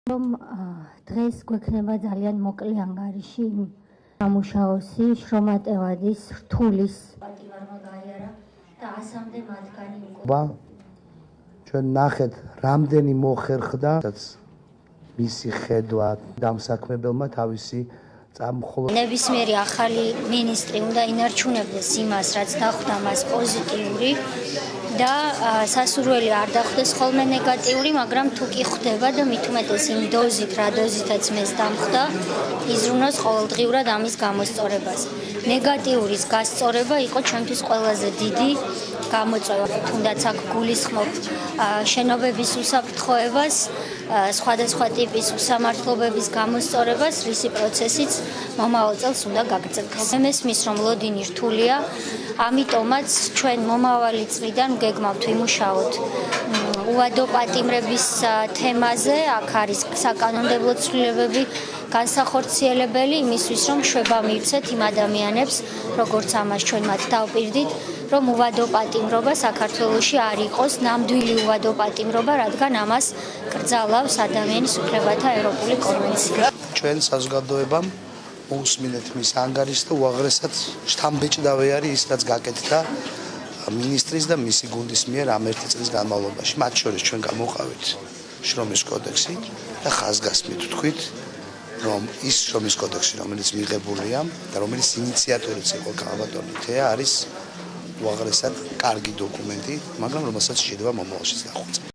რომ დღეს გვექნება ძალიან მოკლე ანგარიში სამუშაოსი შრომატევადის რთულის პატივარმა გაიარა და 100-მდე მათგანი უკვე ჩვენ ნახეთ რამდენი მოხერხდა მისი ხედვა დამსაქმებელმა თავისი წამხოლ ნებისმიერი ახალი მინისტრი უნდა ინარჩუნებდეს იმას, რაც დახვდა მას პოზიტიური და სასურველი არ დახვდეს ხოლმე ნეგატიური, მაგრამ თუ კი ხვდება და მით უმეტეს იმ დოზით, რა დოზითაც მეც დამხვდა, იზრუნოს ყოველდღიურად ამის გამოსწორებას. ნეგატიურის გასწორება იყო ჩემთვის ყველაზე დიდი გამოწვევა. თუნდაც აქ გულისხმობ შენობების უსაფრთხოებას, სხვადასხვა ტიპის უსამართლობების გამოსწორებას, რისი პროცესიც მომავალ წელს უნდა გაგრძელდეს. მესმის რომ ლოდინი რთულია, ამიტომაც ჩვენ მომავალი წლიდან გეგმავთ ვიმუშაოთ უვადო პატიმრების თემაზე, აქ არის საკანონმდებლო ცვლილებები განსახორციელებელი იმისთვის, რომ შვება მივცეთ იმ ადამიანებს, როგორც ამას ჩვენ მათ დავპირდით, რომ უვადო პატიმრობა საქართველოში არ იყოს ნამდვილი უვადო პატიმრობა, რადგან ამას კრძალავს ადამიანის უფლებათა ევროპული კონვენცია. ჩვენ საზოგადოებამ მოусმინეთ მის ანგარიშს და უაღრესად შთამბეჭდავი არის ის, რაც გაკეთდა მინისტრის და მისი გუნდის მიერ ამ ერთი წლის განმავლობაში. მათ შორის ჩვენ გამოვყავით შრომის კოდექსი და ხაზგასმით ვთქვით, რომ ის შრომის კოდექსი, რომელიც მიღებულია და რომელიც ინიციატორიც იყო ქალბატონი თეა, არის უაღრესად კარგი დოკუმენტი, მაგრამ რომელსაც შეიძლება მომავალშიც დახვეწა.